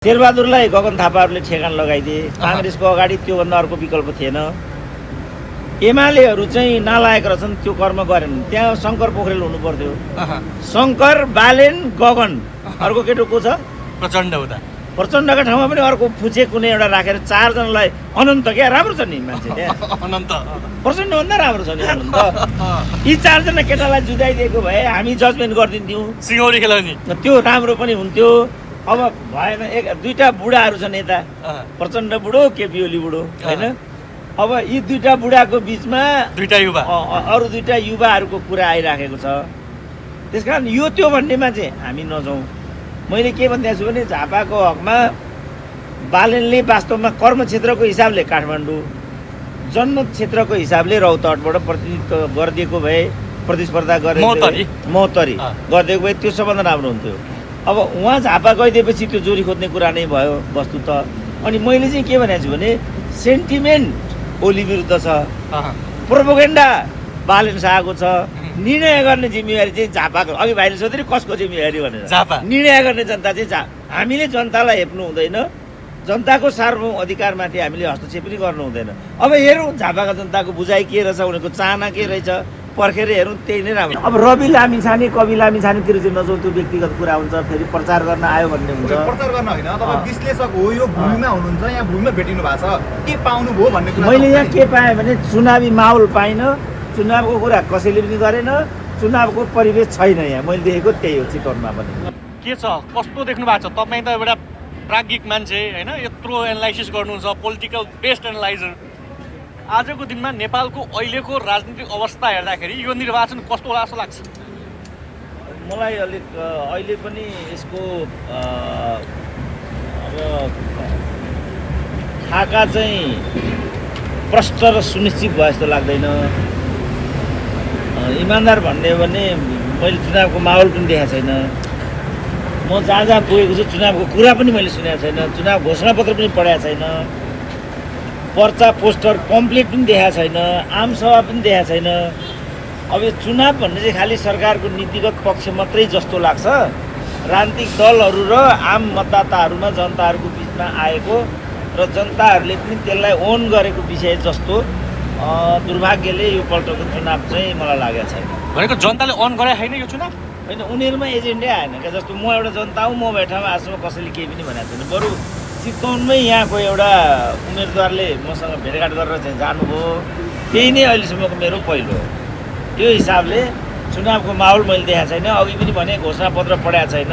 शेरबहादुरलाई गगन थापाहरूले ठेगान लगाइदिए। काङ्ग्रेसको अगाडि त्योभन्दा अर्को विकल्प थिएन। एमालेहरू चाहिँ नालायक रहेछन्, त्यो कर्म गरेन। त्यहाँ शङ्कर पोखरेल हुनु पर्थ्यो। शङ्कर, बालेन, गगन, अर्को केटो को छ? प्रचण्ड हुँदा प्रचण्डका ठाउँमा पनि अर्को फुचे कुनै एउटा राखेर चारजनालाई अनन्त क्या राम्रो छ नि मान्छे त्यहाँ। अनन्त प्रचण्डभन्दा राम्रो छ नि अनन्त। यी चारजना केटालाई जुदाइदिएको भए हामी जजमेन्ट गरिदिन्थ्यौँ। सिंहौरी खेलाउने त्यो राम्रो पनि हुन्थ्यो। अब भएन। दुईटा बुढाहरू छन् यता, प्रचण्ड बुढो, केपी ओली बुढो, होइन? अब यी दुईटा बुढाको बिचमा दुईटा युवा, अरू दुईटा युवाहरूको कुरा आइराखेको छ। त्यस कारण यो त्यो भन्नेमा चाहिँ हामी नजाउँ। मैले के भनिदिएको छु भने झापाको हकमा बालेनले वास्तवमा कर्मक्षेत्रको हिसाबले काठमाडौँ, जन्म क्षेत्रको हिसाबले रौतहटबाट प्रतिनिधित्व गरिदिएको भए, प्रतिस्पर्धा गरेर महोत्तरी गरिदिएको भए त्यो सबभन्दा राम्रो हुन्थ्यो। अब उहाँ झापा गइदिएपछि त्यो जोरी खोज्ने कुरा नै भयो वस्तुत। अनि मैले चाहिँ के भनेको छु भने सेन्टिमेन्ट ओली विरुद्ध छ, प्रोपोगेन्डा बालेन शाहको छ, निर्णय गर्ने जिम्मेवारी चाहिँ झापाको। अघि भाइले सोध्यो कसको जिम्मेवारी भनेर। निर्णय गर्ने जनता चाहिँ हामीले जनतालाई हेप्नु हुँदैन, जनताको सार्वभौम अधिकारमाथि हामीले हस्तक्षेप पनि गर्नु हुँदैन। अब हेरौँ झापाका जनताको बुझाइ के रहेछ, उनीहरूको चाहना के रहेछ, पर्खेर हेरौँ, त्यही नै राम्रो। अब रवि लामिछाने, कवि लामिछानेतिर चाहिँ नजाउँ, त्यो व्यक्तिगत कुरा हुन्छ। फेरि प्रचार गर्न आयो भन्ने हुन्छ। प्रचार गर्न होइन, तपाईँ विश्लेषक हो, यो भूमिमा हुनुहुन्छ, यहाँ भूमिमा भेटिनु भएको छ, के पाउनुभयो भन्ने कुरा। मैले यहाँ के पाएँ भने चुनावी माहौल पाइनँ, चुनावको कुरा कसैले पनि गरेन, चुनावको परिवेश छैन यहाँ। मैले देखेको त्यही हो चितवनमा पनि। के छ, कस्तो देख्नु भएको छ? तपाईँ त एउटा प्राज्ञिक मान्छे होइन, यत्रो एनालाइसिस गर्नुहुन्छ, पोलिटिकल बेस्ड एनालाइजर। आजको दिनमा नेपालको अहिलेको राजनीतिक अवस्था हेर्दाखेरि यो निर्वाचन कस्तो होला जस्तो लाग्छ? मलाई अलिक अहिले पनि यसको अब खाका चाहिँ प्रष्ट र सुनिश्चित भयो जस्तो लाग्दैन। इमान्दार भन्ने हो भने मैले चुनावको माहौल पनि देखाएको छैन। म जहाँ जहाँ पुगेको छु चुनावको कुरा पनि मैले सुनेको छैन, चुनाव घोषणापत्र पनि पढाएको छैन, पर्चा पोस्टर पम्पलेट पनि देखाएको छैन, आमसभा पनि देखाएको छैन। अब यो चुनाव भन्ने चाहिँ खालि सरकारको नीतिगत पक्ष मात्रै जस्तो लाग्छ। राजनीतिक दलहरू र आम मतदाताहरूमा जनताहरूको बिचमा आएको र जनताहरूले पनि त्यसलाई ओन गरेको विषय जस्तो दुर्भाग्यले यो पल्टको चुनाव चाहिँ मलाई लागेको छैन। भनेको जनताले अन गरे होइन यो चुनाव? होइन, उनीहरूमा एजेन्डै आएन क्या। जस्तो म एउटा जनता हुँ, म भेटामा आजसम्म कसैले केही पनि भनेको छैन। बरु चितवनमै यहाँको एउटा उम्मेदवारले मसँग भेटघाट गरेर चाहिँ जानुभयो, त्यही नै अहिलेसम्मको मेरो पहिलो हो। त्यो हिसाबले चुनावको माहौल मैले देखाएको छैन। अघि पनि भने घोषणापत्र पढाएको छैन,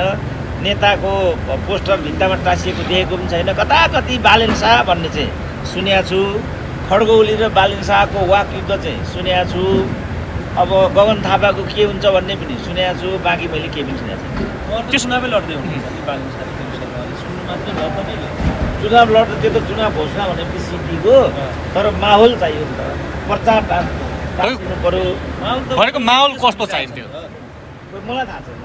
नेताको पोस्टर भित्तामा टाँसिएको देखेको पनि छैन। कता कति बालेन शाह भन्ने चाहिँ सुनेको छु, खड्ग ओली र बालेन शाहको वाक युद्ध चाहिँ सुनेको छु। अब गगन थापाको के हुन्छ भन्ने पनि सुनेको छु, बाँकी मैले केही पनि सुनेको छैन। त्यो चुनावै लड्दै चुनाव लड्दा त्यो त चुनाव घोषणा भनेपछि सिद्धिको, तर माहौल चाहियो नि त। प्रचार टाँसिनु पऱ्यो। भनेको माहौल कस्तो चाहिन्थ्यो? मलाई थाहा छैन।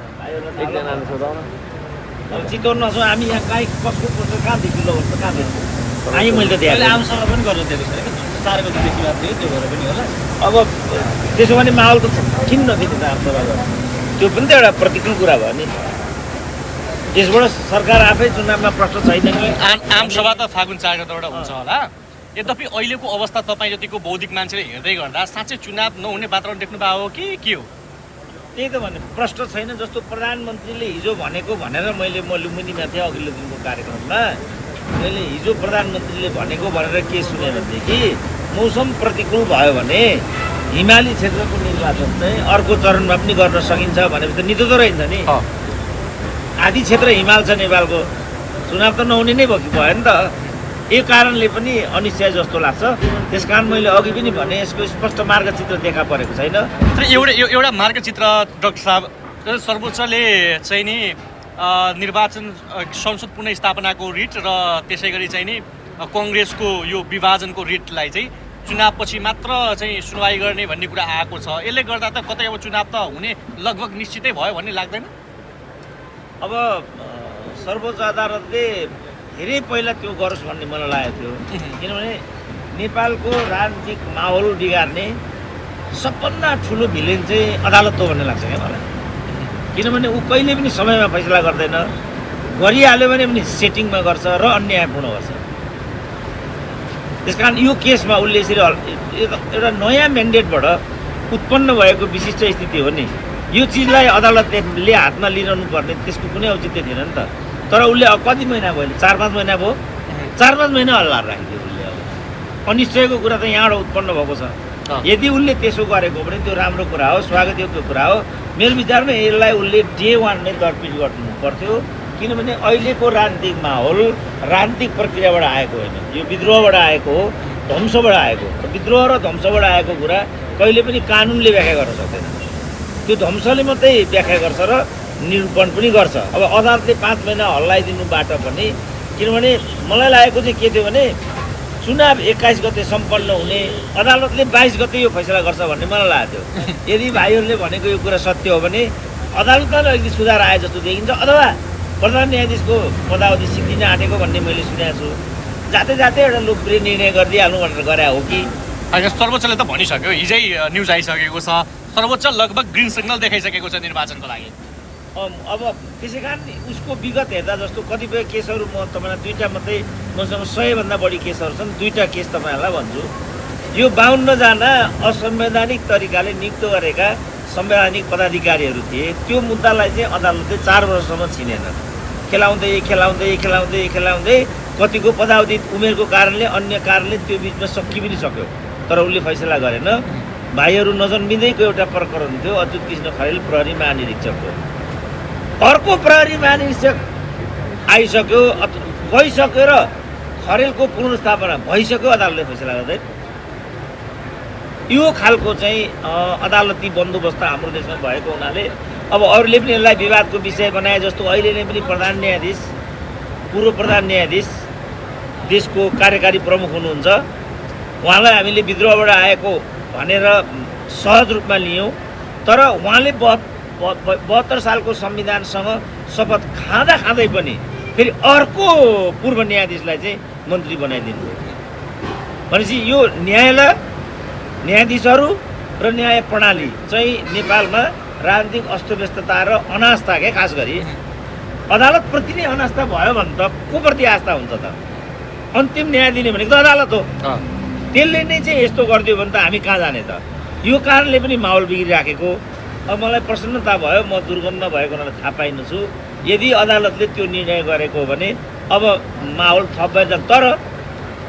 अब चितवन नछौँ हामी, यहाँ कहीँ कसको पोस्टर कहाँ देखिलो भन्छ, कहाँ देख्छु आएँ मैले त देखाएँ। आमसभा पनि गर्नु दिएको छैन, 4 गतिदेखि मात्रै, त्यो भएर पनि होला। अब त्यसो भने माहौल त किन नदिने त आमसभा गर्नु? त्यो पनि त एउटा प्रतिकूल कुरा भयो नि। यसबाट सरकार आफै चुनावमा प्रष्ट छैन कि? आमसभा त फागुन 4 गतेबाट हुन्छ होला। यद्यपि अहिलेको अवस्था तपाईँ जतिको बौद्धिक मान्छेले हेर्दै गर्दा साँच्चै चुनाव नहुने वातावरण देख्नु भएको हो कि के हो? त्यही त भने प्रष्ट छैन। जस्तो प्रधानमन्त्रीले हिजो भनेको भनेर म लुम्बिनीमा थिएँ अघिल्लो दिनको कार्यक्रममा, मैले हिजो प्रधानमन्त्रीले भनेको भनेर के सुने भनेदेखि मौसम प्रतिकूल भयो भने हिमाली क्षेत्रको निर्वाचन चाहिँ अर्को चरणमा पनि गर्न सकिन्छ भनेपछि त नितो त रहन्छ नि। आधी क्षेत्र हिमाल छ नेपालको, चुनाव त नहुने नै भयो नि त। यो कारणले पनि अनिश्चय जस्तो लाग्छ। त्यस कारण मैले अघि पनि भने यसको स्पष्ट मार्गचित्र देखा परेको छैन। तर एउटा मार्गचित्र डाक्टर साहब, सर्वोच्चले चाहिँ नि निर्वाचन संसद पुनर्स्थापनाको रिट र त्यसै गरी चाहिँ नि कङ्ग्रेसको यो विभाजनको रिटलाई चाहिँ चुनावपछि मात्र चाहिँ सुनवाई गर्ने भन्ने कुरा आएको छ। यसले गर्दा त कतै अब चुनाव त हुने लगभग निश्चितै भयो भन्ने लाग्दैन? अब सर्वोच्च अदालतले धेरै पहिला त्यो गरोस् भन्ने मलाई लागेको थियो। किनभने नेपालको राजनीतिक माहौल बिगार्ने सबभन्दा ठुलो भिलेन चाहिँ अदालत हो भन्ने लाग्छ क्या मलाई। किनभने ऊ कहिले पनि समयमा फैसला गर्दैन, गरिहाल्यो भने पनि सेटिङमा गर्छ र अन्यायपूर्ण गर्छ। त्यस कारण यो केसमा उसले यसरी एउटा नयाँ म्यान्डेटबाट उत्पन्न भएको विशिष्ट स्थिति हो नि, यो चिजलाई अदालतले हातमा लिइरहनु पर्ने त्यसको कुनै औचित्य थिएन नि त। तर उसले अब कति महिना भयो, 4-5 महिना भयो, 4-5 महिना हल्लाएर राखिदियो उसले। अब अनिश्चयको कुरा त यहाँबाट उत्पन्न भएको छ। यदि उसले त्यसो गरेको भने त्यो राम्रो कुरा हो, स्वागतयोग्य कुरा हो। मेरो विचारमा यसलाई उसले डे 1 नै दरपिट गर्नु पर्थ्यो, किनभने अहिलेको राजनीतिक माहौल राजनीतिक प्रक्रियाबाट आएको होइन, यो विद्रोहबाट आएको हो, ध्वंसबाट आएको। विद्रोह र ध्वंसबाट आएको कुरा कहिले पनि कानुनले व्याख्या गर्न सक्दैन, त्यो ध्वंसले मात्रै व्याख्या गर्छ र निरूपण पनि गर्छ। अब अदालतले 5 महिना हल्लाइदिनुबाट पनि, किनभने मलाई लागेको चाहिँ के थियो भने चुनाव 21 गते सम्पन्न हुने, अदालतले 22 गते यो फैसला गर्छ भन्ने मलाई लागेको थियो। यदि भाइहरूले भनेको यो कुरा सत्य हो भने अदालतमा अलिकति सुधार आए जस्तो देखिन्छ, अथवा प्रधान न्यायाधीशको पदावधि सिद्धिन आँटेको भन्ने मैले सुनेको छु। जाँदै जाँदै एउटा लोकप्रिय निर्णय गरिदिइहाल्नु भनेर गरे हो कि होइन? सर्वोच्चले त भनिसक्यो, हिजै न्युज आइसकेको छ, सर्वोच्च लगभग ग्रिन सिग्नल देखाइसकेको छ निर्वाचनको लागि। अब त्यसै कारण उसको विगत हेर्दा जस्तो कतिपय केसहरू म तपाईँलाई 2टा मात्रै, मसँग 100 भन्दा बढी केसहरू छन्, 2टा केस तपाईँहरूलाई भन्छु। यो 52 जना असंवैधानिक तरिकाले नियुक्त गरेका संवैधानिक पदाधिकारीहरू थिए, त्यो मुद्दालाई चाहिँ अदालतले 4 वर्षसम्म छिनेन। खेलाउँदै कतिको पदावधि उमेरको कारणले, अन्य कारणले त्यो बिचमा सकि पनि सक्यो, तर उसले फैसला गरेन। भाइहरू नजन्मिँदैको एउटा प्रकरण थियो, अच्युत कृष्ण खरेल प्रहरी महानिरीक्षकको। अर्को प्रहरी महानिरीक्षक आइसक्यो, गइसक्यो र खरेलको पुनर्स्थापना भइसक्यो, अदालतले फैसला गर्दै। यो खालको चाहिँ अदालती बन्दोबस्त हाम्रो देशमा भएको हुनाले अब अरूले पनि यसलाई विवादको विषय बनाए जस्तो अहिले नै पनि प्रधान न्यायाधीश, पूर्व प्रधान न्यायाधीश देशको कार्यकारी प्रमुख हुनुहुन्छ, उहाँलाई हामीले विद्रोहबाट आएको भनेर सहज रूपमा लियौँ। तर उहाँले 72 सालको संविधानसँग शपथ खाँदै पनि फेरि अर्को पूर्व न्यायाधीशलाई चाहिँ मन्त्री बनाइदिनु भयो। भनेपछि यो न्यायालय, न्यायाधीशहरू र न्याय प्रणाली चाहिँ नेपालमा राजनीतिक अस्तव्यस्तता र अनास्था क्या, खास गरी अदालतप्रति नै अनास्था भयो भने त को प्रति आस्था हुन्छ त? अन्तिम न्याय दिने भनेको त अदालत हो। त्यसले नै चाहिँ यस्तो गरिदियो भने त हामी कहाँ जाने त? यो कारणले पनि माहौल बिग्रिराखेको। अब मलाई प्रसन्नता भयो, म दुर्गन्ध भएको हुनाले थाहा पाइनछु। यदि अदालतले त्यो निर्णय गरेको हो भने अब माहौल थप भएर, तर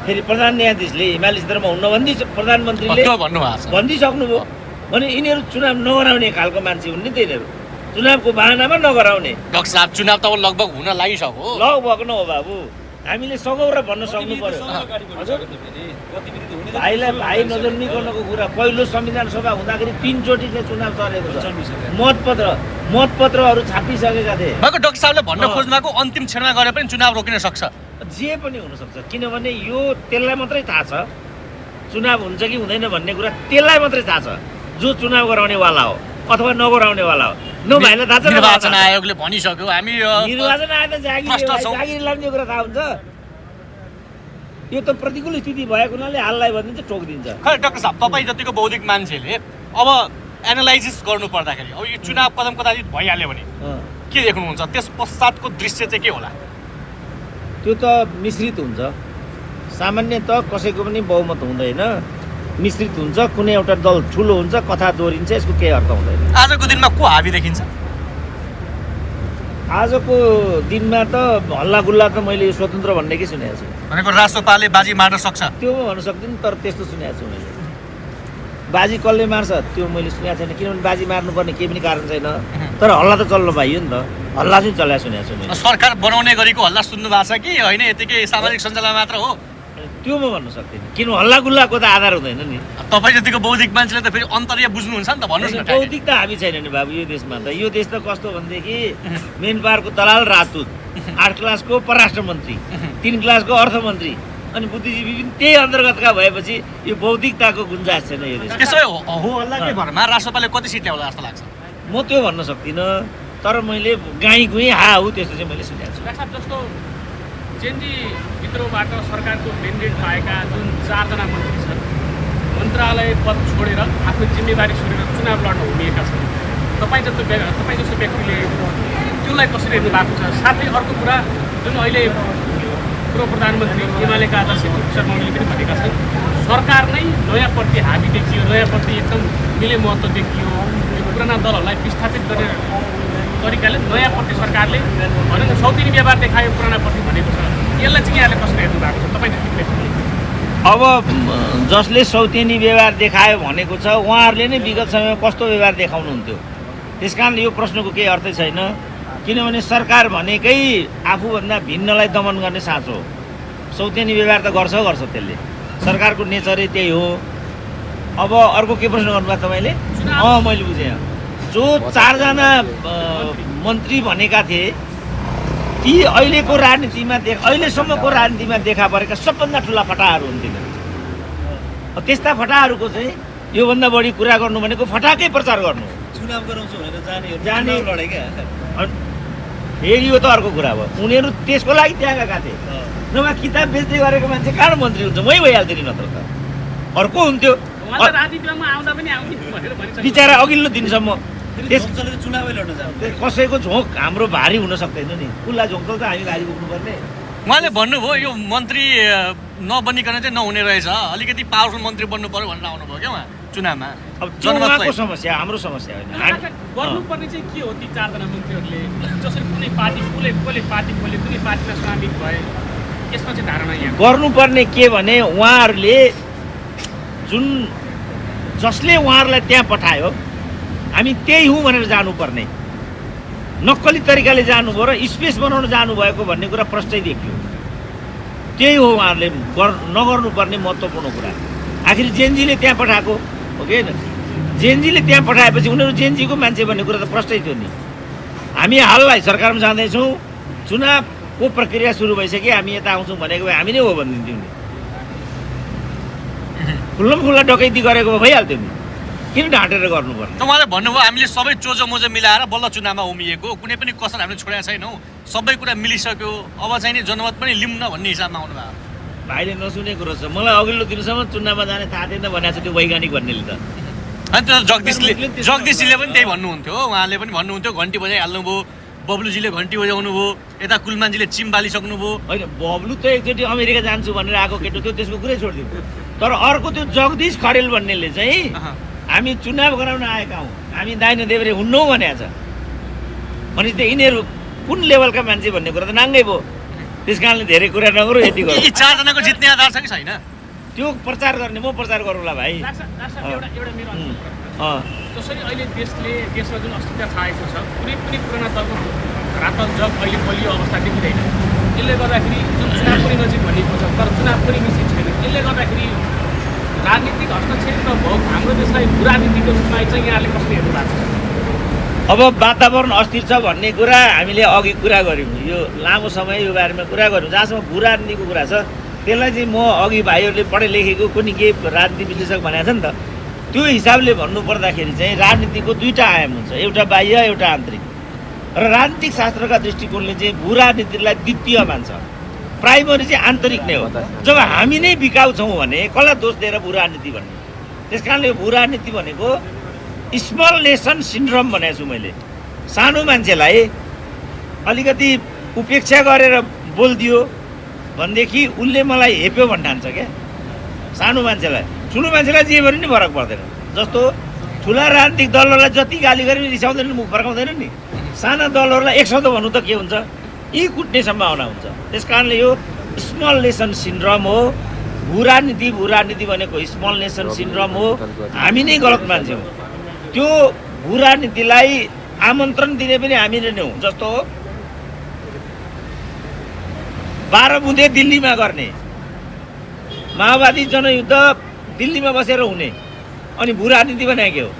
फेरि प्रधान न्यायाधीशले हिमाली क्षेत्रमा हुन्न प्रधानमन्त्रीले भनिदिइसक्नुभयो भने यिनीहरू चुनाव नगराउने खालको मान्छे हुन् नि त। यिनीहरू चुनावको बाहनामा नगराउने। डाक्टर साहब, चुनाव त लगभग हुन लागिसक्यो। लगभग न हो बाबु, हामीले सकौँ र भन्न सक्नु पर्यो। भाइलाई भाइ नजन्मिकनको कुरा, पहिलो संविधान सभा हुँदाखेरि 3 चोटि चाहिँ चुनाव चलेको छ। मतपत्रहरू छापिसकेका थिए। डाक्टर साहबले भन्न खोज्नुको अन्तिम क्षणमा गरे पनि चुनाव रोकिन सक्छ, जे पनि हुनसक्छ, किनभने यो त्यसलाई मात्रै थाहा छ चुनाव हुन्छ कि हुँदैन भन्ने कुरा, त्यसलाई मात्रै थाहा छ जो चुनाव गराउनेवाला हो अथवा नगराउनेवाला हो। भाइलाई थाहा छ निर्वाचन आयोगले भनिसक्यो हामी निर्वाचन आयोग त जागिर लाग्ने कुरा थाहा हुन्छ। यो त प्रतिकूल स्थिति भएको हुनाले हाललाई भनिदिन्छ, ठोकिदिन्छ। खै डाक्टर साहब, तपाईँ जतिको बौद्धिक मान्छेले अब एनालाइसिस गर्नु पर्दाखेरि अब यो चुनाव कदाचित भइहाल्यो भने के देख्नुहुन्छ? त्यस पश्चातको दृश्य चाहिँ के होला? त्यो त मिश्रित हुन्छ। सामान्यतः कसैको पनि बहुमत हुँदैन, मिश्रित हुन्छ। कुनै एउटा दल ठुलो हुन्छ, कथा दोहोरिन्छ, यसको केही अर्थ हुँदैन। आजको दिनमा को हाबी देखिन्छ? आजको दिनमा त हल्लागुल्ला त मैले स्वतन्त्र भन्नेकै सुनेको छु। भनेको राष्ट्रपालले बाजी मार्न सक्छ त्यो भन्न सक्दिनँ, तर त्यस्तो सुनेको छु मैले। बाजी कसले मार्छ त्यो मैले सुनेको छैन, किनभने बाजी मार्नुपर्ने केही पनि कारण छैन। तर हल्ला त चल्न पाइयो नि त, हल्ला चाहिँ चलाएको सुनेको छु मैले। सरकार बनाउने गरेको हल्ला सुन्नु भएको छ कि होइन? यतिकै सामाजिक सञ्जालमा मात्र हो? त्यो म भन्न सक्दिनँ, किन हल्लागुल्लाको त आधार हुँदैन नि। तपाईँ जतिको बौद्धिक मान्छेले त फेरि अन्तर्य बुझ्नुहुन्छ नि त, भन्नुहोस् न। बौद्धिक त हामी छैन नि बाबु यो देशमा त। यो देश त कस्तो भनेदेखि मेन पावरको दलाल राजदूत, 8 क्लासको परराष्ट्र मन्त्री, 3 क्लासको अर्थमन्त्री, अनि बुद्धिजीवी पनि त्यही अन्तर्गतका भएपछि यो बौद्धिकताको गुन्जाइस छैन यो देश। त्यसो हो हल्लाकै भरमा राष्ट्रपालले कति सिट ल्याउला जस्तो लाग्छ? म त्यो भन्न सक्दिनँ, तर मैले गाई गुई हाउ त्यस्तो चाहिँ मैले सुनेको छु। जस्तो जेनजी भित्रबाट सरकारको म्यान्डेट पाएका जुन 4 जना मन्त्री छन्, मन्त्रालय पद छोडेर आफ्नो जिम्मेवारी छोडेर चुनाव लड्न उभिएका छन्। तपाईँ जस्तो व्यक्तिले त्यसलाई कसरी हेर्नु भएको छ। साथै अर्को कुरा जुन अहिले पूर्व प्रधानमन्त्री एमालेका अध्यक्ष किशोर शर्मा ओलीले पनि भनेका छन्, सरकार नै नयाँप्रति हाबी देखियो, नयाँप्रति एकदम मिले महत्त्व देखियो, यो पुराना दलहरूलाई विस्थापित गर्ने तरिकाले नयाँप्रति सरकारले भनेको सौतेनी व्यवहार देखायो पुरानाप्रति भनेको छ। यसलाई चाहिँ यहाँले कसरी हेर्नु भएको छ तपाईँले के? अब जसले सौतेनी व्यवहार देखायो भनेको छ उहाँहरूले नै विगत समयमा कस्तो व्यवहार देखाउनुहुन्थ्यो। त्यस कारण यो प्रश्नको केही अर्थै छैन, किनभने सरकार भनेकै आफूभन्दा भिन्नलाई दमन गर्ने साँचो हो। सौतेनी व्यवहार त गर्छ त्यसले, सरकारको नेचरै त्यही हो। अब अर्को के प्रश्न गर्नुभयो तपाईँले? मैले बुझेँ। जो 4 जना मन्त्री भनेका थिए ती अहिलेको राजनीतिमा अहिलेसम्मको राजनीतिमा देखा परेका सबभन्दा ठुला फटाहरू हुन् तिनीहरू। त्यस्ता फटाहरूको चाहिँ योभन्दा बढी कुरा गर्नु भनेको फटाकै प्रचार गर्नु, चुनाव गराउँछु भनेर जाने लडे क्या। फेरि यो त अर्को कुरा भयो। उनीहरू त्यसको लागि त्यहाँ गएका थिए, नभए किताब बेच्दै गरेको मान्छे कहाँ मन्त्री हुन्छ? मै भइहाल्थ्यो नि, नत्र त अर्को हुन्थ्यो। बिचरा अघिल्लो दिनसम्म चुनावै लड्न जान्छ। कसैको झोक हाम्रो भारी हुन सक्दैन नि, खुल्ला झोकल त हामी भारी बोक्नुपर्ने। उहाँले भन्नुभयो यो मन्त्री नबनिकन चाहिँ नहुने रहेछ, अलिकति पावरफुल मन्त्री बन्नु पर्यो भनेर आउनुभयो क्या उहाँ चुनावमा। अब जनताको समस्या हाम्रो समस्या होइन। गर्नुपर्ने चाहिँ के हो ती 4 जना मन्त्रीहरूले? जसरी कुनै पार्टी कसले पार्टी खोले, कुनै पार्टीमा सामिल भए, यसमा चाहिँ धारणा यहाँ गर्नुपर्ने के भने उहाँहरूले जुन जसले उहाँहरूलाई त्यहाँ पठायो हामी त्यही हौँ भनेर जानुपर्ने, नक्कली तरिकाले जानुभयो र स्पेस बनाउन जानुभएको भन्ने कुरा प्रष्टै देखियो। त्यही हो उहाँहरूले नगर्नुपर्ने महत्त्वपूर्ण कुरा। आखिर जेएनजीले त्यहाँ पठाएको हो कि होइन? जेएनजीले त्यहाँ पठाएपछि उनीहरू जेएनजीको मान्छे भन्ने कुरा त प्रष्टै थियो नि। हामी हाललाई सरकारमा जाँदैछौँ, चुनावको प्रक्रिया सुरु भइसक्यो, हामी यता आउँछौँ भनेको भए हामी नै हो भनिदिन्थ्यौँ नि। खुल्ला डकैती गरेको भइहाल्थ्यो नि, किन ढाँटेर गर्नुपर्ने? त उहाँले भन्नुभयो हामीले सबै चोजो मोजो मिलाएर बल्ल चुनावमा उमिएको, कुनै पनि कसर हामीले छोडेका छैनौँ, सबै कुरा मिलिसक्यो, अब चाहिँ नि जनमत पनि लिउँ न भन्ने हिसाबमा आउनुभयो। भाइले नसुनेको रहेछ। मलाई अघिल्लो दिनसम्म चुनावमा जाने थाहा थिएन भनेको छ त्यो वैज्ञानिक भन्नेले त। अनि त्यो जगदीशजीले पनि त्यही भन्नुहुन्थ्यो, उहाँले पनि भन्नुहुन्थ्यो घन्टी बजाइहाल्नुभयो, बब्लुजीले घन्टी बजाउनु भयो, यता कुलमानजीले चिम बालिसक्नुभयो। होइन, बब्लु त एकचोटि अमेरिका जान्छु भनेर आएको केटो थियो, त्यसको कुरै छोडिदियो। तर अर्को त्यो जगदीश खरेल भन्नेले चाहिँ हामी चुनाव गराउन आएका हौँ, हामी दाहिने देब्रे हुन्नौँ भनेको छ। भनेपछि त यिनीहरू कुन लेभलका मान्छे भन्ने कुरा त नाङ्गै भयो। त्यस कारणले धेरै कुरा नगरौँ, यति गरौँ। यी 4 जनाको जित्ने आधार छ कि छैन? त्यो प्रचार गर्ने म प्रचार गरौँला भाइ। जसरी अहिले देशमा जुन अस्थिरता छाएको छ, कुनै पनि पुराना दलको रातल जग अहिले बलियो अवस्था देखिँदैन। यसले गर्दाखेरि जुन चुनाव पनि नजिक भनिएको छ तर चुनाव पनि निश्चित छैन। यसले गर्दाखेरि राजनीतिक हस्तक्षेप र हाम्रो देशलाई राजनीतिको रूपमा चाहिँ यहाँले कसरी हेर्नु भएको छ? अब वातावरण अस्थिर छ भन्ने कुरा हामीले अघि कुरा गऱ्यौँ, यो लामो समय यो बारेमा कुरा गऱ्यौँ। जहाँसम्म भू राजनीतिको कुरा छ त्यसलाई चाहिँ म अघि भाइहरूले पढे लेखेको कुनै के राजनीति विश्लेषक भनेको छ नि त, त्यो हिसाबले भन्नुपर्दाखेरि चाहिँ राजनीतिको 2टा आयाम हुन्छ, एउटा बाह्य एउटा आन्तरिक। र राजनीतिक शास्त्रका दृष्टिकोणले चाहिँ भू राजनीतिलाई द्वितीय मान्छ, प्राइमरी चाहिँ आन्तरिक नै हो। जब हामी नै बिकाउ छौँ भने कसलाई दोष दिएर भू राजनीति भन्ने? त्यस कारणले भू राजनीति भनेको स्मल नेसन सिन्ड्रोम भनेको छु मैले। सानो मान्छेलाई अलिकति उपेक्षा गरेर बोलिदियो भनेदेखि उसले मलाई हेप्यो भन्न ठान्छ क्या सानो मान्छेलाई। ठुलो मान्छेलाई जे भने नि फरक पर्दैन। जस्तो ठुला राजनीतिक दलहरूलाई जति गाली गरे पनि रिसाउँदैन नि, मुख फर्काउँदैन नि। साना दलहरूलाई एक शब्द भन्नु त के हुन्छ? यी कुट्ने सम्भावना हुन्छ। त्यस कारणले यो स्मल नेसन सिन्ड्रोम हो। भू राजनीति भनेको स्मल नेसन सिन्ड्रोम हो। हामी नै गलत मान्छे हौँ। त्यो भू राजनीतिलाई आमन्त्रण दिने पनि हामी नै हौँ। जस्तो 12 बुँदे दिल्लीमा गर्ने, माओवादी जनयुद्ध दिल्लीमा बसेर हुने, अनि भू राजनीति बनाएको हो।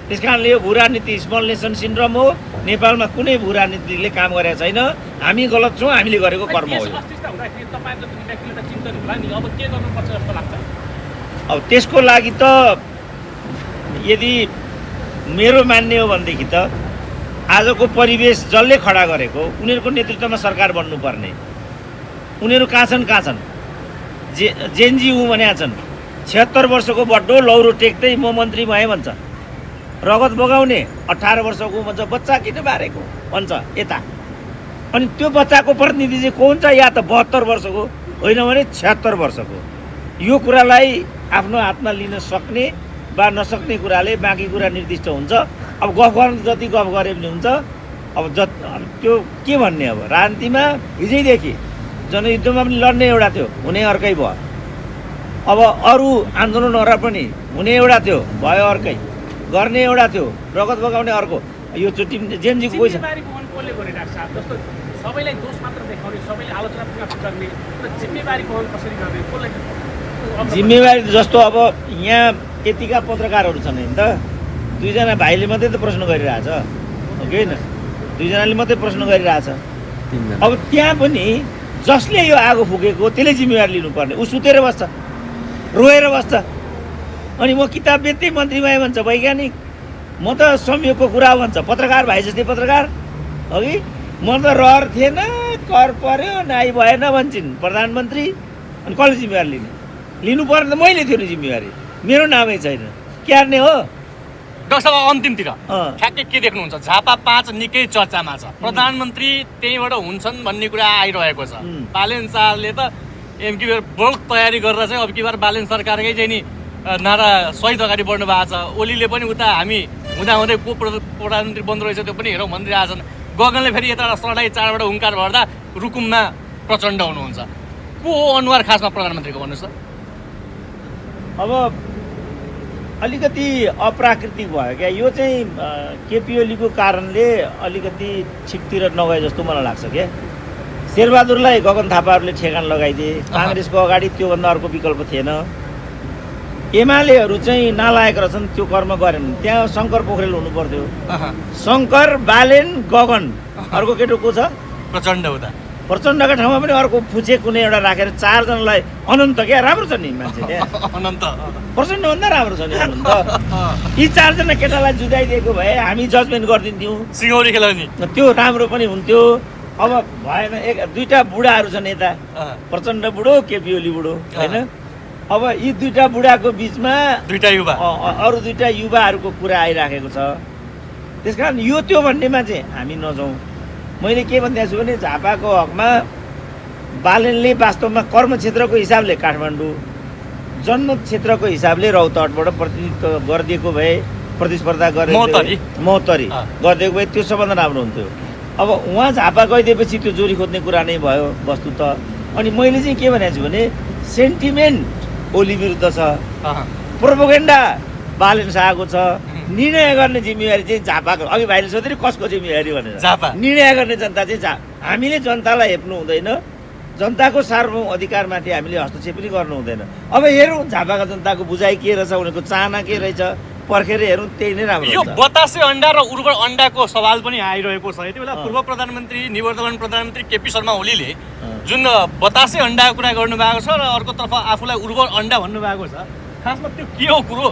त्यस कारणले यो भू राजनीति स्मल नेसन सिन्ड्रोम हो। नेपालमा कुनै भू राजनीतिले काम गरेको छैन। हामी गलत छौँ, हामीले गरेको कर्म हो। अब त्यसको लागि त यदि मेरो मान्ने हो भनेदेखि त आजको परिवेश जसले खडा गरेको उनीहरूको नेतृत्वमा सरकार बन्नुपर्ने। उनीहरू कहाँ छन्? जेएनजी हुँ भनेका छन्। 76 वर्षको बड्डो लौरो टेक्दै म मन्त्री भएँ भन्छ। रगत बगाउने 18 वर्षको भन्छ बच्चा किन बारेको भन्छ यता। अनि त्यो बच्चाको प्रतिनिधि चाहिँ को हुन्छ? या त 72 वर्षको होइन भने 76 वर्षको। यो कुरालाई आफ्नो हातमा लिन सक्ने वा नसक्ने कुराले बाँकी कुरा निर्दिष्ट हुन्छ। अब गफ गर्नु जति गफ गरे पनि हुन्छ। अब त्यो के भन्ने? अब राजनीतिमा हिजैदेखि जनयुद्धमा पनि लड्ने एउटा थियो, हुने अर्कै भयो। अब अरू आन्दोलनहरू पनि हुने एउटा थियो, भयो अर्कै। गर्ने एउटा थियो, रगत बगाउने अर्को। यो चोटि जेनजीको पैसा जिम्मेवारी वहन कसले गर्ने डाक्टर साहब? जस्तो सबैलाई दोष मात्र देखाउने, सबैले आलोचनात्मक गर्ने, तर जिम्मेवारी वहन कसरी गर्ने? कसलाई जिम्मेवारी जस्तो अब यहाँ यतिका पत्रकारहरू छन् नि त, 2 जना भाइले मात्रै त प्रश्न गरिरहेछ हो कि होइन? 2 जनाले मात्रै प्रश्न गरिरहेछ। अब त्यहाँ पनि जसले यो आगो फुकेको त्यसले जिम्मेवारी लिनुपर्ने। ऊ सुतेर बस्छ, रोएर बस्छ, अनि म किताब बेच्दै मन्त्री भएँ भन्छ वैज्ञानिक, म त संयोगको कुरा भन्छ पत्रकार भाइ जस्तै पत्रकार हो कि। म त रहर थिएन, कर पर्यो, नाइ भएन भन्छन् प्रधानमन्त्री। अनि कसले जिम्मेवारी लिने? लिनुपर्ने त मैले थियो नि जिम्मेवारी, मेरो नामै छैन, क्यार्ने हो। डाक्टर साहब अन्तिमतिर ठ्याक्कै के देख्नुहुन्छ? झापा 5 निकै चर्चामा छ, प्रधानमन्त्री त्यहीँबाट हुन्छन् भन्ने कुरा आइरहेको छ। बालेन शाहले त एमकी बहुत तयारी गरेर चाहिँ अब की बार बालेन सरकारकै चाहिँ नि नारा सहित अगाडि बढ्नु भएको छ। ओलीले पनि उता हामी हुँदाहुँदै को प्रधानमन्त्री बन्द रहेछ त्यो पनि हेरौँ भनिरहेछन्। गगनले फेरि यता सडाई चाडबाट हुङ्कार भर्दा रुकुममा प्रचण्ड हुनुहुन्छ। को हो अनुहार खासमा प्रधानमन्त्रीको भन्नुहोस् त? अब अलिकति अप्राकृतिक भयो क्या यो चाहिँ। केपी ओलीको कारणले अलिकति ठिकतिर नगए जस्तो मलाई लाग्छ क्या। शेरबहादुरलाई गगन थापाहरूले ठेगान लगाइदिए, काङ्ग्रेसको अगाडि त्योभन्दा अर्को विकल्प थिएन। एमालेहरू चाहिँ नालायक रहेछन्, त्यो कर्म गरेन। त्यहाँ शङ्कर पोखरेल हुनु पर्थ्यो। शङ्कर, बालेन, गगन, अर्को केटो को छ? प्रचण्ड हुँदा प्रचण्डका ठाउँमा पनि अर्को फुचे कुनै एउटा राखेर 4 जनालाई अनन्त क्या राम्रो छ नि मान्छे त्यहाँ। अनन्त प्रचण्डभन्दा राम्रो छ नि अनन्त। यी 4 जना केटालाई जुदाइदिएको भए हामी जजमेन्ट गरिदिन्थ्यौँ, सिंहौरी खेलाउने त्यो राम्रो पनि हुन्थ्यो। अब भएन। 2टा बुढाहरू छन् यता, प्रचण्ड बुढो, केपी ओली बुढो होइन। अब यी 2टा बुढाको बिचमा 2टा युवा, अरू 2टा युवाहरूको कुरा आइराखेको छ। त्यस कारण यो त्यो भन्नेमा चाहिँ हामी नजाउँ। मैले के भनिदिएको छु भने झापाको हकमा बालेनले वास्तवमा कर्मक्षेत्रको हिसाबले काठमाडौँ, जन्म क्षेत्रको हिसाबले रौतहटबाट प्रतिनिधित्व गरिदिएको भए, प्रतिस्पर्धा गरेर महोत्तरी गरिदिएको भए त्यो सबभन्दा राम्रो हुन्थ्यो। अब उहाँ झापा गइदिएपछि त्यो जोरी खोज्ने कुरा नै भयो वस्तु त। अनि मैले चाहिँ के भनेको छु भने सेन्टिमेन्ट ओली विरुद्ध छ, प्रोपोगेन्डा बालेन शाहको छ, निर्णय गर्ने जिम्मेवारी चाहिँ झापाको। अघि भाइले सोध्यो नि कसको जिम्मेवारी भनेर। निर्णय गर्ने जनता चाहिँ हामीले जनतालाई हेप्नु हुँदैन, जनताको सार्वभौम अधिकारमाथि हामीले हस्तक्षेप पनि गर्नु हुँदैन। अब हेरौँ झापाका जनताको बुझाइ के रहेछ, उनीहरूको चाहना के रहेछ, पर्खेर हेरौँ, त्यही नै राम्रो। यो बतासे अन्डा र उर्वर अन्डाको सवाल पनि आइरहेको छ। यति बेला पूर्व प्रधानमन्त्री निवर्तमान प्रधानमन्त्री केपी शर्मा ओलीले जुन बतासे अन्डाको कुरा गर्नुभएको छ र अर्कोतर्फ आफूलाई उर्वर अन्डा भन्नुभएको छ, खासमा त्यो के हो कुरो?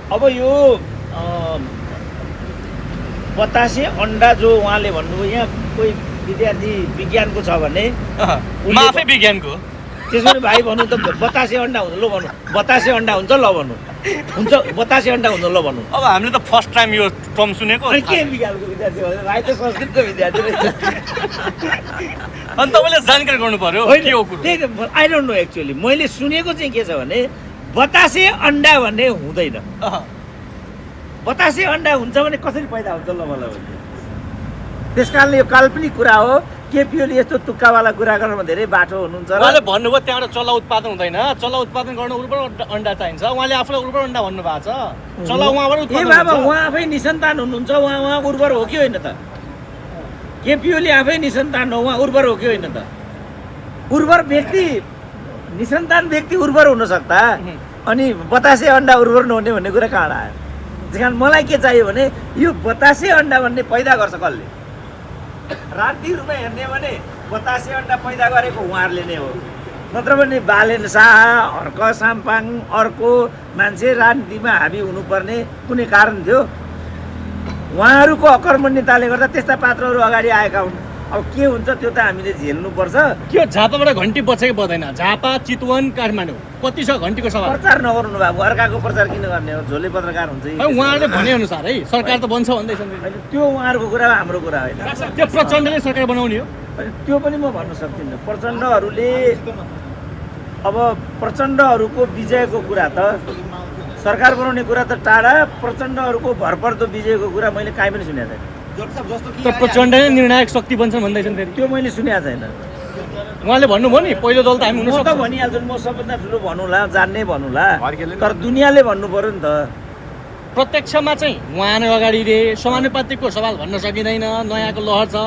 अब यो बतासे अन्डा जो उहाँले भन्नुभयो, यहाँ कोही विद्यार्थी विज्ञानको छ भने माफै विज्ञानको त्यसो भने भाइ भन्नु त बतासे अन्डा हुन्छ, ल भन्नु बतासे अन्डा हुन्छ, ल भन्नु हुन्छ बतासे अन्डा हुन्छ, ल भन्नु। अब हामीले त फर्स्ट टाइम यो टर्म सुनेको। के विज्ञानको विद्यार्थी हो भाइ? त संस्कृतको विद्यार्थी रहेछ। अनि तपाईँले जानकारी गर्नु पर्यो के हो कुरो? त्यही त आई डोन्ट नो एक्चुअली। मैले सुनेको चाहिँ के छ भने बतासे अन्डा भन्ने हुँदैन। बतासे अन्डा हुन्छ भने कसरी पैदा हुन्छ ल मलाई भन्नु। त्यस कारणले यो काल्पनिक कुरा हो। केपी ओली यस्तो तुक्कावाला कुरा गर्नमा धेरै बाटो हुनुहुन्छ। उहाँले भन्नुभयो त्यहाँबाट चल्ला उत्पादन हुँदैन, चल्ला उत्पादन गर्न उर्वर अन्डा चाहिन्छ। उहाँले आफूलाई उर्वर अन्डा भन्नुभएको छ। चल्ला उहाँबाट उत्पादन हुन्छ। बाबा उहाँ आफै निसन्तान हुनुहुन्छ, उहाँ उर्वर हो कि होइन त? केपी ओली आफै निसन्तान हो, उहाँ उर्वर हो कि होइन त? उर्वर व्यक्ति, निसन्तान व्यक्ति उर्वर हुन सक्दा अनि बतासे अन्डा उर्वर नहुने भन्ने कुरा कहाँ आयो? त्यस कारण मलाई के चाहियो भने यो बतासे अन्डा भन्ने पैदा गर्छ कसले? राजनीतिक रूपमा हेर्ने भने बतासे अन्डा पैदा गरेको उहाँहरूले नै हो। नत्र भने बालेन शाह, हर्क साम्पाङ, अर्को मान्छे राजनीतिमा हाबी हुनुपर्ने कुनै कारण थियो? उहाँहरूको अकर्मण्यताले गर्दा त्यस्ता पात्रहरू अगाडि आएका हुन्। अब के हुन्छ त्यो त हामीले झेल्नुपर्छ। के हो झापाबाट घन्टी बज्छ कि बज्दैन? झापा, चितवन, काठमाडौँ कति छ घन्टीको सवाल? प्रचार नगर्नु भएको, अर्काको प्रचार किन गर्ने हो? झोले पत्रकार हुन्छ उहाँहरूले भनेअनुसार है सरकार त बन्छ भन्दैछन्। त्यो उहाँहरूको कुरा हो, हाम्रो कुरा होइन। त्यो प्रचण्डले सरकार बनाउने हो? त्यो पनि म भन्न सक्दिनँ। प्रचण्डहरूले अब प्रचण्डहरूको विजयको कुरा त सरकार बनाउने कुरा त टाढा, प्रचण्डहरूको भरपर्दो विजयको कुरा मैले काहीँ पनि सुनेको छैन। तर प्रचण्डले निर्णायक शक्ति बन्छन् भन्दैछन् फेरि। त्यो मैले सुनेको छैन। उहाँले भन्नुभयो नि पहिलो दल त हामी हुन म त सक्छौँ। भनिहाल्छु, म सबभन्दा ठुलो भनौँला, जान्ने भनौँला, तर दुनियाँले भन्नु पर्यो नि त। प्रत्यक्षमा चाहिँ उहाँ नै अगाडि रे समानुपातिकको सवाल भन्न सकिँदैन, नयाँको लहर छ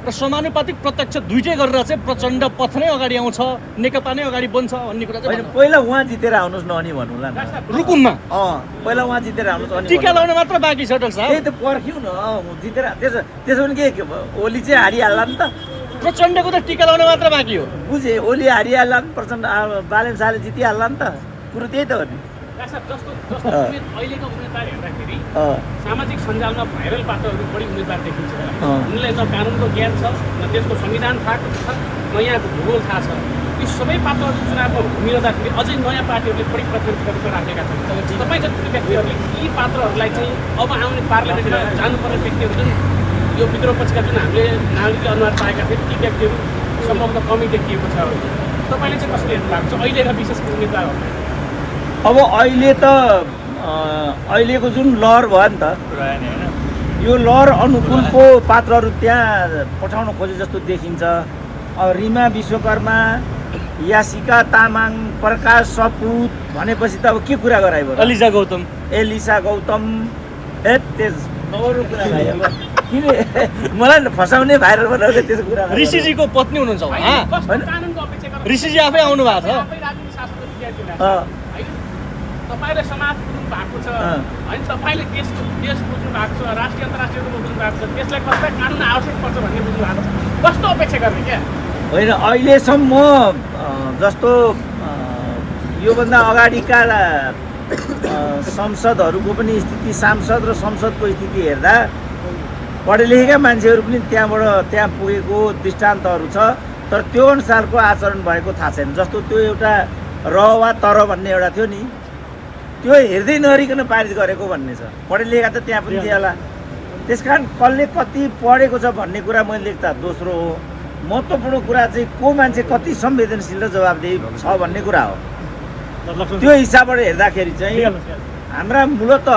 र समानुपातिक प्रत्यक्ष दुइटै गरेर चाहिँ प्रचण्ड पथ नै अगाडि आउँछ, नेकपा नै अगाडि बन्छ भन्ने कुरा होइन, चाहिँ पहिला उहाँ जितेर आउनुहोस् न अनि भनौँला न। रुकुममा पहिला उहाँ जितेर आउनुहोस् अनि टिका लाउन मात्र बाँकी छ डाक्टर साहब। त्यही त पर्ख्यौँ न, जितेर त्यसो भने के ओली चाहिँ हारिहाल्ला नि त। प्रचण्डको त टिका लाउन मात्र बाँकी हो। बुझेँ, ओली हारिहाल्ला नि, प्रचण्ड बालेन शाहले जितिहाल्ला नि त। कुरो त्यही त हो नि। जस्तो अहिलेको उम्मेदवार हेर्दाखेरि सामाजिक सञ्जालमा भाइरल पात्रहरू बढी उम्मेदवार देखिन्छ। उनलाई न कानुनको ज्ञान छ, न देशको संविधान थाहा छ, न यहाँको भूगोल थाहा छ। यी सबै पात्रहरू चुनावमा घुमिरहँदाखेरि अझै नयाँ पार्टीहरूले बढी प्राथमिकता रूपमा राखेका छन्। तपाईँ जति व्यक्तिहरूले यी पात्रहरूलाई चाहिँ अब आउने पार्लियामेन्टमा जानुपर्ने व्यक्तिहरू जुन यो विद्रोह पछिका जुन हामीले नागरिक अनुहार पाएका थियौँ, ती व्यक्तिहरू सम्भवतः कमी देखिएको छ। तपाईँले चाहिँ कसरी हेर्नु भएको छ अहिलेका विशेष उम्मेदवारहरूलाई? अब अहिले त अहिलेको जुन लहर भयो नि त, यो लहर अनुकूलको पात्रहरू त्यहाँ पठाउन खोजे जस्तो देखिन्छ। अब रिमा विश्वकर्मा, यासिका तामाङ, प्रकाश सपुत भनेपछि त अब के कुरा गराइयो? एलिसा गौतम, त्यस नगरौँ कुरा भाइ। अब किन मलाई फसाउने भाइरल बनाउँदै त्यसको कुरा? ऋषिजीको पत्नी हुनुहुन्छ उहाँ, कानुनको अपेक्षा गर्नु ऋषिजी आफै आउनु भएको छ। तपाईँ राजनीति शास्त्रको विद्यार्थी हुनुहुन्छ, तपाईँले समाज बुझ्नु भएको छ होइन, तपाईँले देश बुझ्नु भएको छ, राष्ट्रिय अन्तर्राष्ट्रिय बुझ्नु भएको छ, त्यसलाई कस्ता कानुन आवश्यक पर्छ भन्ने बुझ्नु भएको छ। कस्तो अपेक्षा गर्ने क्या? होइन, अहिलेसम्म जस्तो योभन्दा अगाडिका संसदहरूको पनि स्थिति, सांसद र संसदको स्थिति हेर्दा पढे लेखेका मान्छेहरू पनि त्यहाँ पुगेको दृष्टान्तहरू छ, तर त्यो अनुसारको आचरण भएको थाहा छैन। जस्तो त्यो एउटा र वा तर भन्ने एउटा थियो नि, त्यो हेर्दै नहेरिकन पारित गरेको भन्ने छ। पढे लेखा त त्यहाँ पनि थियो होला। त्यस कारण कसले कति पढेको छ भन्ने कुरा मैले लेख्दा दोस्रो हो। महत्त्वपूर्ण कुरा चाहिँ को मान्छे कति संवेदनशील र जवाबदेही छ भन्ने कुरा हो। त्यो हिसाबबाट हेर्दाखेरि चाहिँ हाम्रा मूलत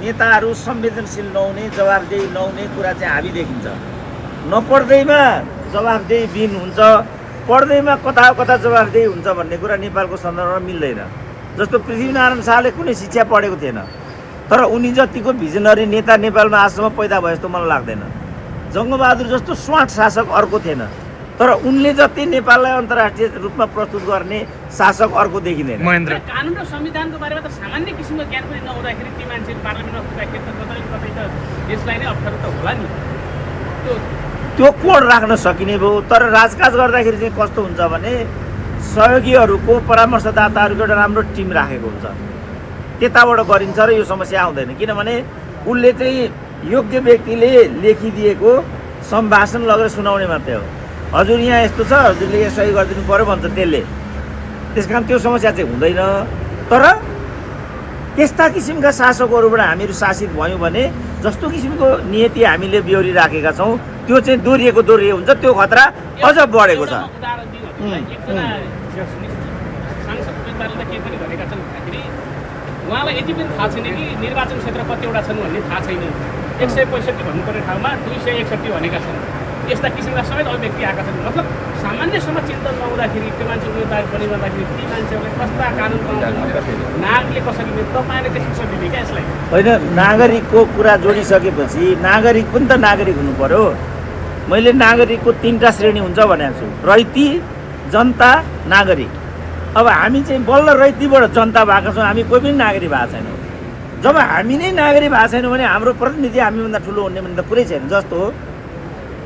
नेताहरू संवेदनशील नहुने, जवाबदेही नहुने कुरा चाहिँ हामी देखिन्छ। नपढ्दैमा जवाबदेही बिन हुन्छ, पढ्दैमा कता कता जवाबदेही हुन्छ भन्ने कुरा नेपालको सन्दर्भमा मिल्दैन। जस्तो पृथ्वीनारायण शाहले कुनै शिक्षा पढेको थिएन, तर उनी जतिको भिजनरी नेता नेपालमा आजसम्म पैदा भयो जस्तो मलाई लाग्दैन। जङ्गबहादुर जस्तो स्वाट शासक अर्को थिएन, तर उनले जति नेपाललाई अन्तर्राष्ट्रिय रूपमा प्रस्तुत गर्ने शासक अर्को देखिँदैन। महेन्द्र कानुन र संविधानको बारेमा त सामान्य किसिमको ज्ञान पनि नहुँदाखेरि ती मान्छेहरू पार्लियामेन्टमा पुग्दाखेरि त कतै कतै त देशलाई नै अप्ठ्यारो त होला नि। त्यो कोड राख्न सकिने भयो, तर राजकाज गर्दाखेरि चाहिँ कस्तो हुन्छ भने सहयोगीहरूको, परामर्शदाताहरूको एउटा राम्रो टिम राखेको हुन्छ, त्यताबाट गरिन्छ र यो समस्या आउँदैन। किनभने उसले चाहिँ योग्य व्यक्तिले लेखिदिएको सम्भाषण लगेर सुनाउने मात्रै हो। हजुर यहाँ यस्तो छ, हजुरले यहाँ सही गरिदिनु पऱ्यो भन्छ त्यसले। त्यस कारण त्यो समस्या चाहिँ हुँदैन। तर त्यस्ता किसिमका शासकहरूबाट हामीहरू शासित भयौँ भने जस्तो किसिमको नियति हामीले बेहोरी राखेका छौँ त्यो चाहिँ दोहोरिएको हुन्छ, त्यो खतरा अझ बढेको छ। उदाहरण दिनु एकजना सांसद उम्मेदवारले त के पनि भनेका छन् भन्दाखेरि उहाँलाई यति पनि थाहा छैन कि निर्वाचन क्षेत्र कतिवटा छन् भन्ने थाहा छैन। 165 भन्नुपर्ने ठाउँमा 261 भनेका छन्। यस्ता किसिमका समेत अभिव्यक्ति आएका छन्। मतलब सामान्यसम्म चिन्तन नहुँदाखेरि त्यो मान्छे उम्मेदवार बनिरहँदाखेरि ती मान्छेहरूलाई कस्ता कानुन नागरिकले कसरी तपाईँले देख्न सकिने क्या यसलाई? होइन, नागरिकको कुरा जोडिसकेपछि नागरिक पनि त नागरिक हुनु पर्यो। मैले नागरिकको 3टा श्रेणी हुन्छ भनेको छु, रैती, जनता, नागरिक। अब हामी चाहिँ बल्ल रैतीबाट जनता भएको छौँ, हामी कोही पनि नागरिक भएको छैनौँ। जब हामी नै नागरिक भएको छैनौँ भने हाम्रो प्रतिनिधि हामीभन्दा ठुलो हुने भने त कुरै छैन। जस्तो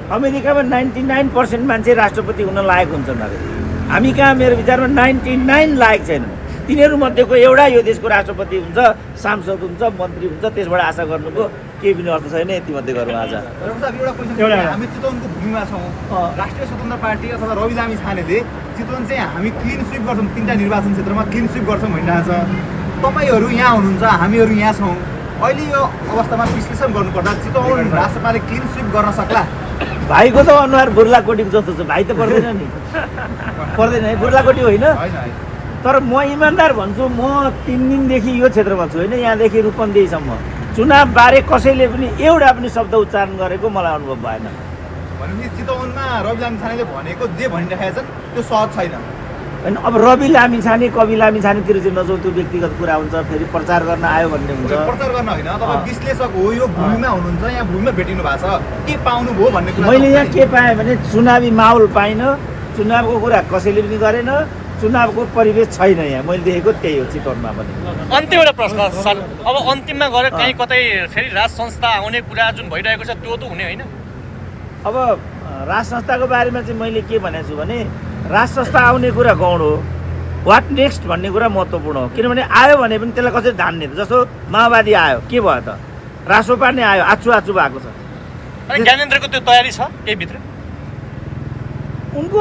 अमेरिकामा 99% मान्छे राष्ट्रपति हुन लायक हुन्छन् नागरिक, हामी कहाँ मेरो विचारमा 99 लायक छैनन्। तिनीहरू मध्येको एउटा यो देशको राष्ट्रपति हुन्छ, सांसद हुन्छ, मन्त्री हुन्छ, त्यसबाट आशा गर्नुको केही पनि अर्थ छैन यति मात्रै गरौँ आज। डक्टर साहब एउटा क्वेसन एउटा। हामी चितवनको भूमिमा छौँ राष्ट्रिय स्वतन्त्र पार्टी अथवा रवि लामी छानेले चितवन चाहिँ हामी क्लिन स्विप गर्छौँ 3टा निर्वाचन क्षेत्रमा क्लिन स्विप गर्छौँ भनिरहेको छ। तपाईँहरू यहाँ हुनुहुन्छ हामीहरू यहाँ छौँ अहिले यो अवस्थामा विश्लेषण गर्नुपर्दा चितवन राष्ट्रपाले क्लिन स्विप गर्न सक्ला? भाइको त अनुहार बुर्लाकोटीको जस्तो छ, भाइ त पर्दैन नि पर्दैन है, बुर्लाकोटी होइन। होइन तर म इमान्दार भन्छु, म 3 दिनदेखि यो क्षेत्रमा छु होइन, यहाँदेखि रूपन्देहीसम्म चुनावबारे कसैले पनि एउटा पनि शब्द उच्चारण गरेको मलाई अनुभव भएन। भनेपछि चितवनमा रवि लामी छानेले भनेको जे भनिरहेका छन् त्यो सहज छैन। होइन अब रवि लामी छाने कवि लामी छानेतिर चाहिँ नजाउँ, त्यो व्यक्तिगत कुरा हुन्छ, फेरि प्रचार गर्न आयो भन्ने हुन्छ। प्रचार गर्न होइन, तपाईँ विश्लेषक हो, यो भूमिमा हुनुहुन्छ, यहाँ भूमिमा भेटिनु भएको छ, के पाउनुभयो भन्ने कुरा मैले यहाँ के पाएँ भने चुनावी माहौल पाइनँ, चुनावको कुरा कसैले पनि गरेन, चुनावको परिवेश छैन यहाँ, मैले देखेको त्यही हो चितवनमा पनि। अन्तिम एउटा प्रश्न सर, अब अन्तिममा गएर कहीँ कतै फेरि राज संस्था आउने कुरा जुन भइरहेको छ त्यो त हुने होइन? अब राज संस्थाको बारेमा चाहिँ मैले के भनेको छु भने राज संस्था आउने कुरा गौण हो, वाट नेक्स्ट भन्ने कुरा महत्त्वपूर्ण हो। किनभने आयो भने पनि त्यसलाई कसरी धान्ने त? जस्तो माओवादी आयो, के भयो त? रासोपा नै आयो, आछु भएको छ। अनि ज्ञानेन्द्रको त्यो तयारी छ केही भित्र? उनको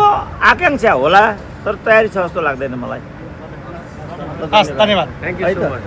आकाङ्क्षा होला, तर तयारी छ जस्तो लाग्दैन मलाई। हस्, धन्यवाद। Thank you so much.